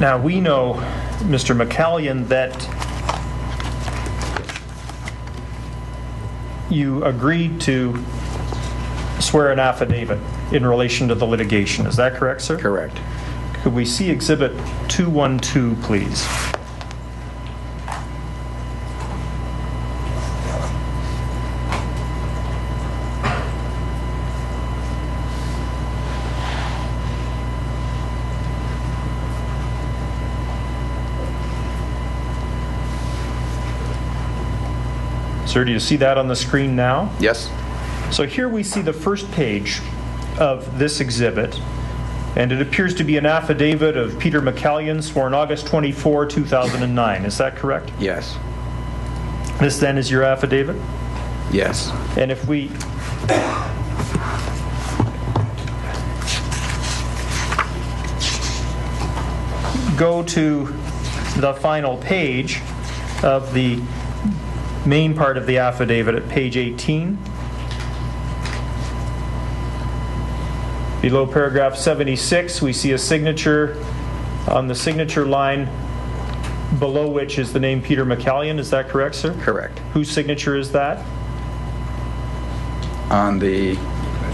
Now, we know, Mr. McCallion, that you agreed to swear an affidavit in relation to the litigation. Is that correct, sir? Correct. Could we see Exhibit 212, please? Sir, do you see that on the screen now? Yes. So here we see the first page of this exhibit, and it appears to be an affidavit of Peter McCallion, sworn August 24, 2009. Is that correct? Yes. This then is your affidavit? Yes. And if we go to the final page of the main part of the affidavit at page 18, below paragraph 76, we see a signature on the signature line, below which is the name Peter McCallion. Is that correct, sir? Correct. Whose signature is that? On the,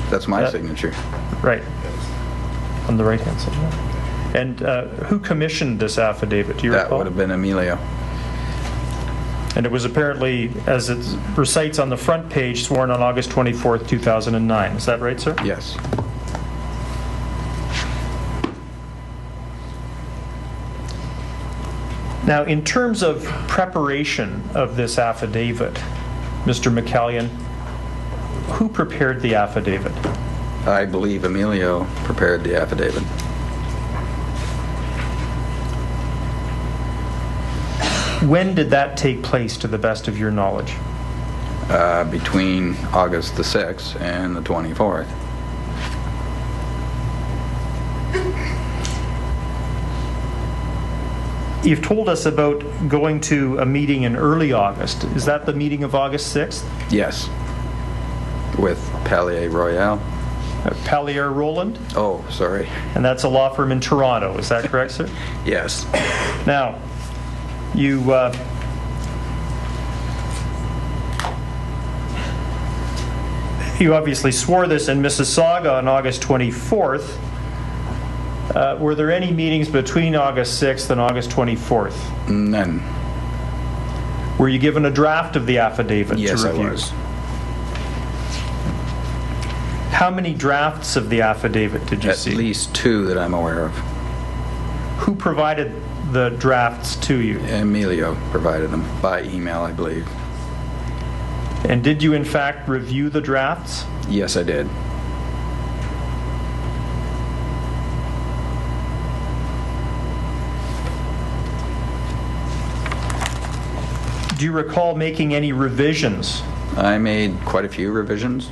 that's my signature. Right. On the right-hand side. And who commissioned this affidavit? Do you recall? That would have been Emilio. And it was apparently, as it recites on the front page, sworn on August 24th, 2009. Is that right, sir? Yes. Now, in terms of preparation of this affidavit, Mr. McCallion, who prepared the affidavit? I believe Emilio prepared the affidavit. When did that take place, to the best of your knowledge? Between August the 6th and the 24th. You've told us about going to a meeting in early August. Is that the meeting of August 6th? Yes. With Pallier Royale. Pallier Roland? Oh, sorry. And that's a law firm in Toronto. Is that correct, sir? Yes. Now, you obviously swore this in Mississauga on August 24th. Were there any meetings between August 6th and August 24th? None. Were you given a draft of the affidavit yes, to review? I was. How many drafts of the affidavit did you see? At least 2 that I'm aware of. Who provided the drafts to you? Emilio provided them by email, I believe. And did you in fact review the drafts? Yes, I did. Do you recall making any revisions? I made quite a few revisions.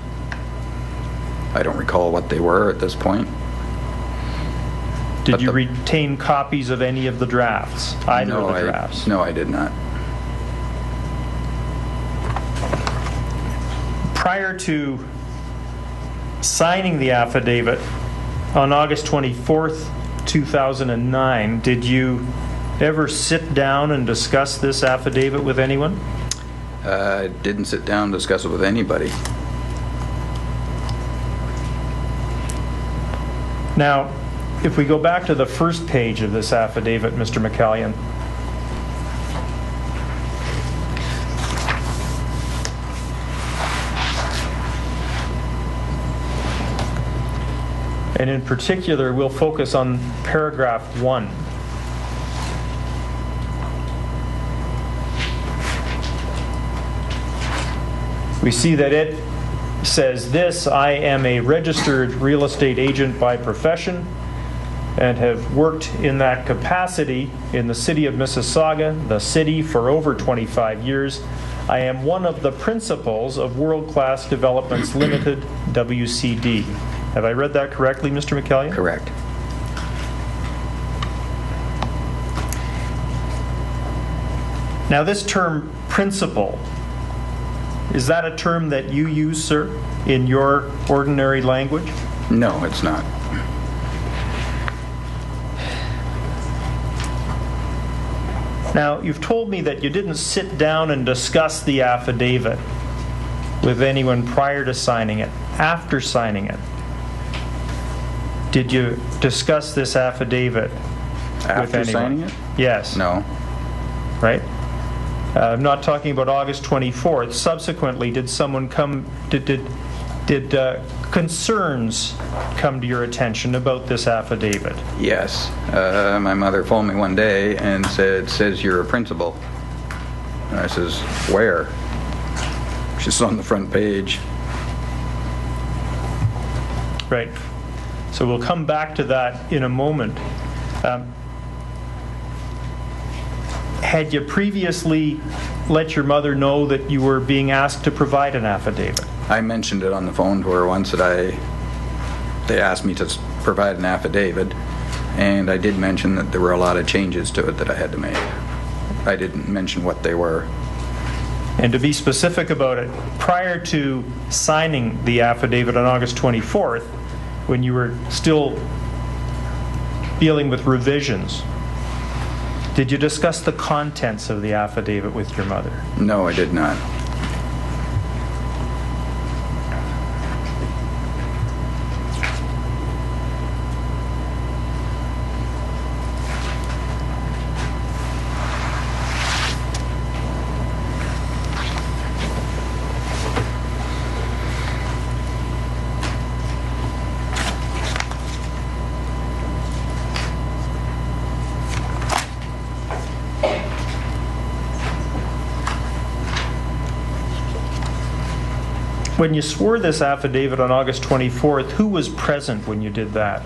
I don't recall what they were at this point. Did you retain copies of any of the drafts? Either of the drafts? No, I did not. Prior to signing the affidavit on August 24th, 2009, did you ever sit down and discuss this affidavit with anyone? I didn't sit down and discuss it with anybody. Now, if we go back to the first page of this affidavit, Mr. McCallion, and in particular, we'll focus on paragraph 1. We see that it says this: I am a registered real estate agent by profession and have worked in that capacity in the city of Mississauga, the city, for over 25 years. I am one of the principals of World Class Developments Limited, WCD. Have I read that correctly, Mr. McCallion? Correct. Now, this term principal, is that a term that you use, sir, in your ordinary language? No, it's not. Now, you've told me that you didn't sit down and discuss the affidavit with anyone prior to signing it. After signing it, did you discuss this affidavit with After anyone? signing it? Yes. No. Right? I'm not talking about August 24th. Subsequently, did someone come, did concerns come to your attention about this affidavit? Yes. My mother phoned me one day and says you're a principal. And I says, where? She's on the front page. Right. So we'll come back to that in a moment. Had you previously let your mother know that you were being asked to provide an affidavit? I mentioned it on the phone to her once that they asked me to provide an affidavit, and I did mention that there were a lot of changes to it that I had to make. I didn't mention what they were. And to be specific about it, prior to signing the affidavit on August 24th, when you were still dealing with revisions, did you discuss the contents of the affidavit with your mother? No, I did not. When you swore this affidavit on August 24th, who was present when you did that?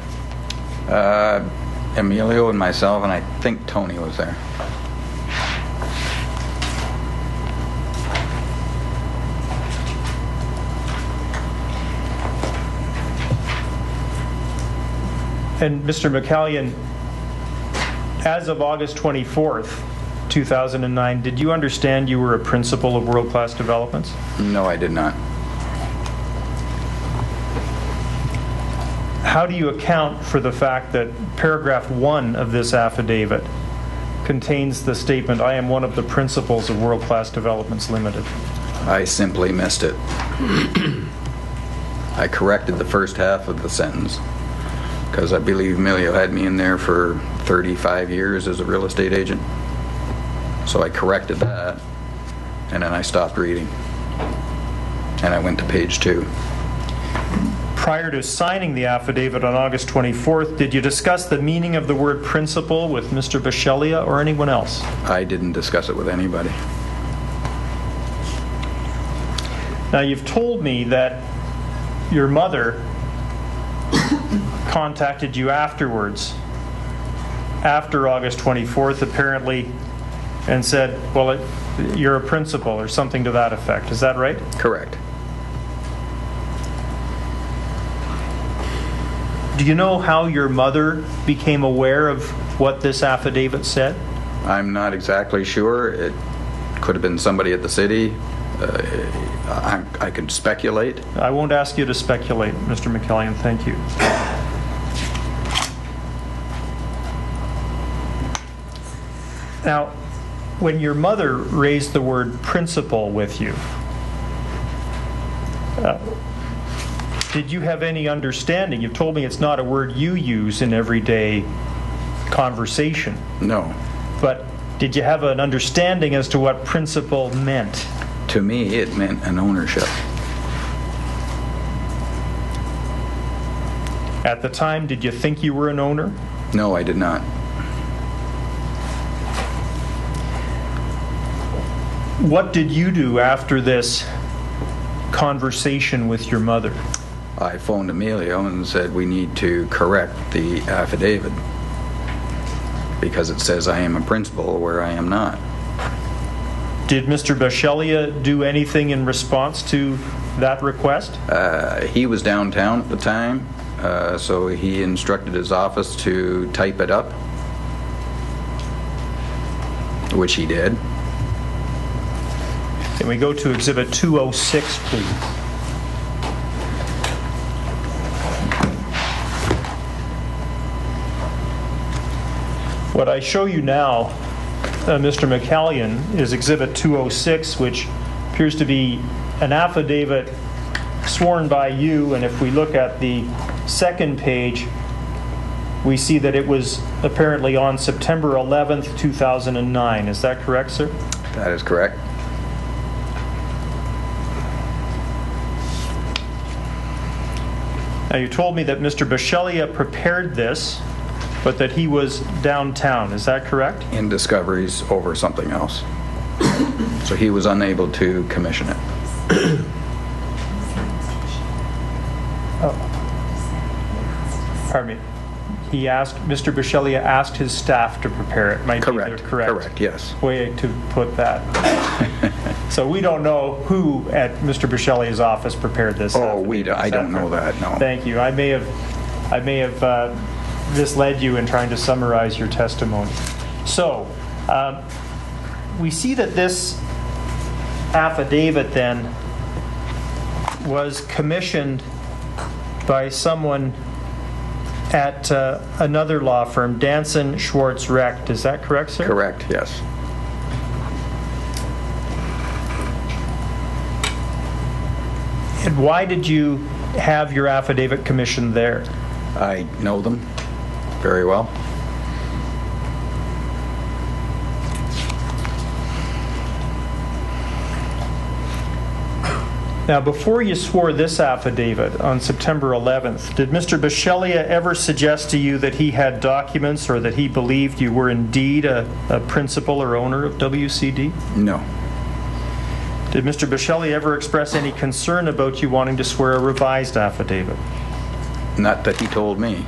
Emilio and myself, and I think Tony was there. And Mr. McCallion, as of August 24th, 2009, did you understand you were a principal of World Class Developments? No, I did not. How do you account for the fact that paragraph 1 of this affidavit contains the statement, "I am one of the principals of World Class Developments Limited"? I simply missed it. I corrected the first half of the sentence because I believe Emilio had me in there for 35 years as a real estate agent. So I corrected that, and then I stopped reading. And I went to page 2. Prior to signing the affidavit on August 24th, did you discuss the meaning of the word principal with Mr. Bachelia or anyone else? I didn't discuss it with anybody. Now, you've told me that your mother contacted you afterwards, after August 24th, apparently, and said, well, you're a principal or something to that effect. Is that right? Correct. Do you know how your mother became aware of what this affidavit said? I'm not exactly sure. It could have been somebody at the city. I could speculate. I won't ask you to speculate, Mr. McCallion. Thank you. Now, when your mother raised the word principal with you, did you have any understanding? You've told me it's not a word you use in everyday conversation. No. But did you have an understanding as to what principal meant? To me, it meant an ownership. At the time, did you think you were an owner? No, I did not. What did you do after this conversation with your mother? I phoned Emilio and said we need to correct the affidavit because it says I am a principal where I am not. Did Mr. Bachelia do anything in response to that request? He was downtown at the time, so he instructed his office to type it up, which he did. Can we go to Exhibit 206, please? What I show you now Mr. McCallion is Exhibit 206, which appears to be an affidavit sworn by you, and if we look at the second page, we see that it was apparently on September 11th, 2009. Is that correct, sir? That is correct. Now, you told me that Mr. Bisceglia prepared this, but that he was downtown. Is that correct? In discoveries over something else. So he was unable to commission it. Pardon me. He asked, Mr. Bisceglia asked his staff to prepare it. Might Correct. Be the correct. Correct, yes. Way to put that. So we don't know who at Mr. Bisceglia's office prepared this. Oh, I don't know that, no. Thank you. I may have misled you in trying to summarize your testimony. So we see that this affidavit then was commissioned by someone at another law firm, Danson, Schwartz, Recht. Is that correct, sir? Correct, yes. And why did you have your affidavit commissioned there? I know them very well. Now, before you swore this affidavit on September 11th, did Mr. Bisceglia ever suggest to you that he had documents or that he believed you were indeed a principal or owner of WCD? No. Did Mr. Bisceglia ever express any concern about you wanting to swear a revised affidavit? Not that he told me.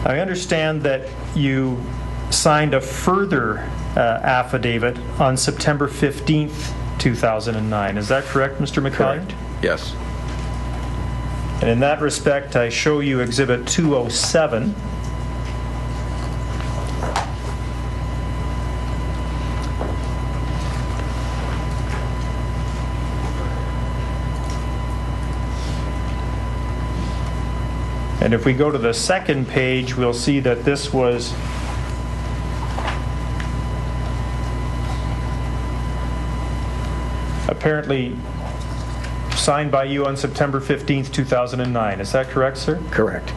I understand that you signed a further affidavit on September 15th, 2009. Is that correct, Mr. McCallion? Correct. Yes. And in that respect, I show you Exhibit 207. And if we go to the second page, we'll see that this was apparently signed by you on September 15th, 2009. Is that correct, sir? Correct.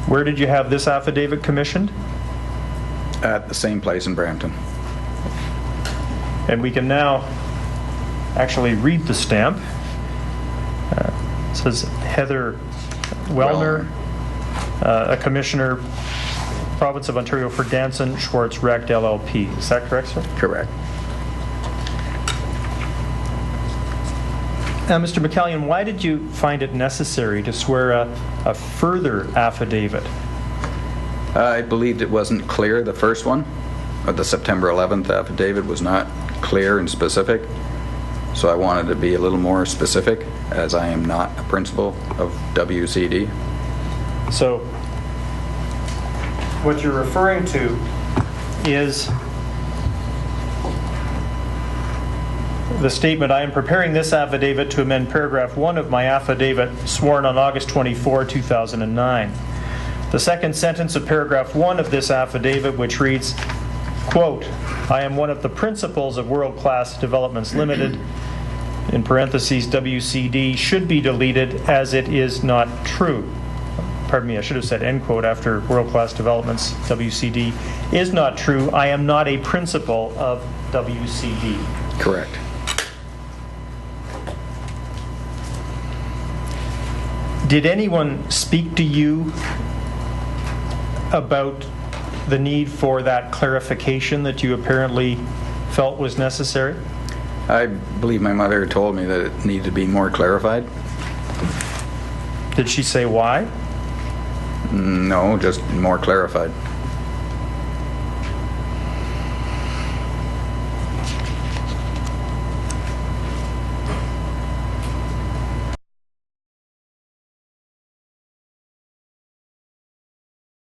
Where did you have this affidavit commissioned? At the same place in Brampton. And we can now actually read the stamp. It says Heather Wellner, a commissioner, Province of Ontario for Danson, Schwartz, Recht, LLP. Is that correct, sir? Correct. Now, Mr. McCallion, why did you find it necessary to swear a further affidavit? I believed it wasn't clear, the first one. The September 11th affidavit was not clear and specific. So I wanted to be a little more specific, as I am not a principal of WCD. So what you're referring to is the statement, I am preparing this affidavit to amend paragraph 1 of my affidavit sworn on August 24, 2009. The second sentence of paragraph 1 of this affidavit, which reads, quote, I am one of the principals of World Class Developments Limited, in parentheses, WCD, should be deleted as it is not true. Pardon me, I should have said end quote after World Class Developments, WCD, is not true. I am not a principal of WCD. Correct. Did anyone speak to you about the need for that clarification that you apparently felt was necessary? I believe my mother told me that it needed to be more clarified. Did she say why? No, just more clarified.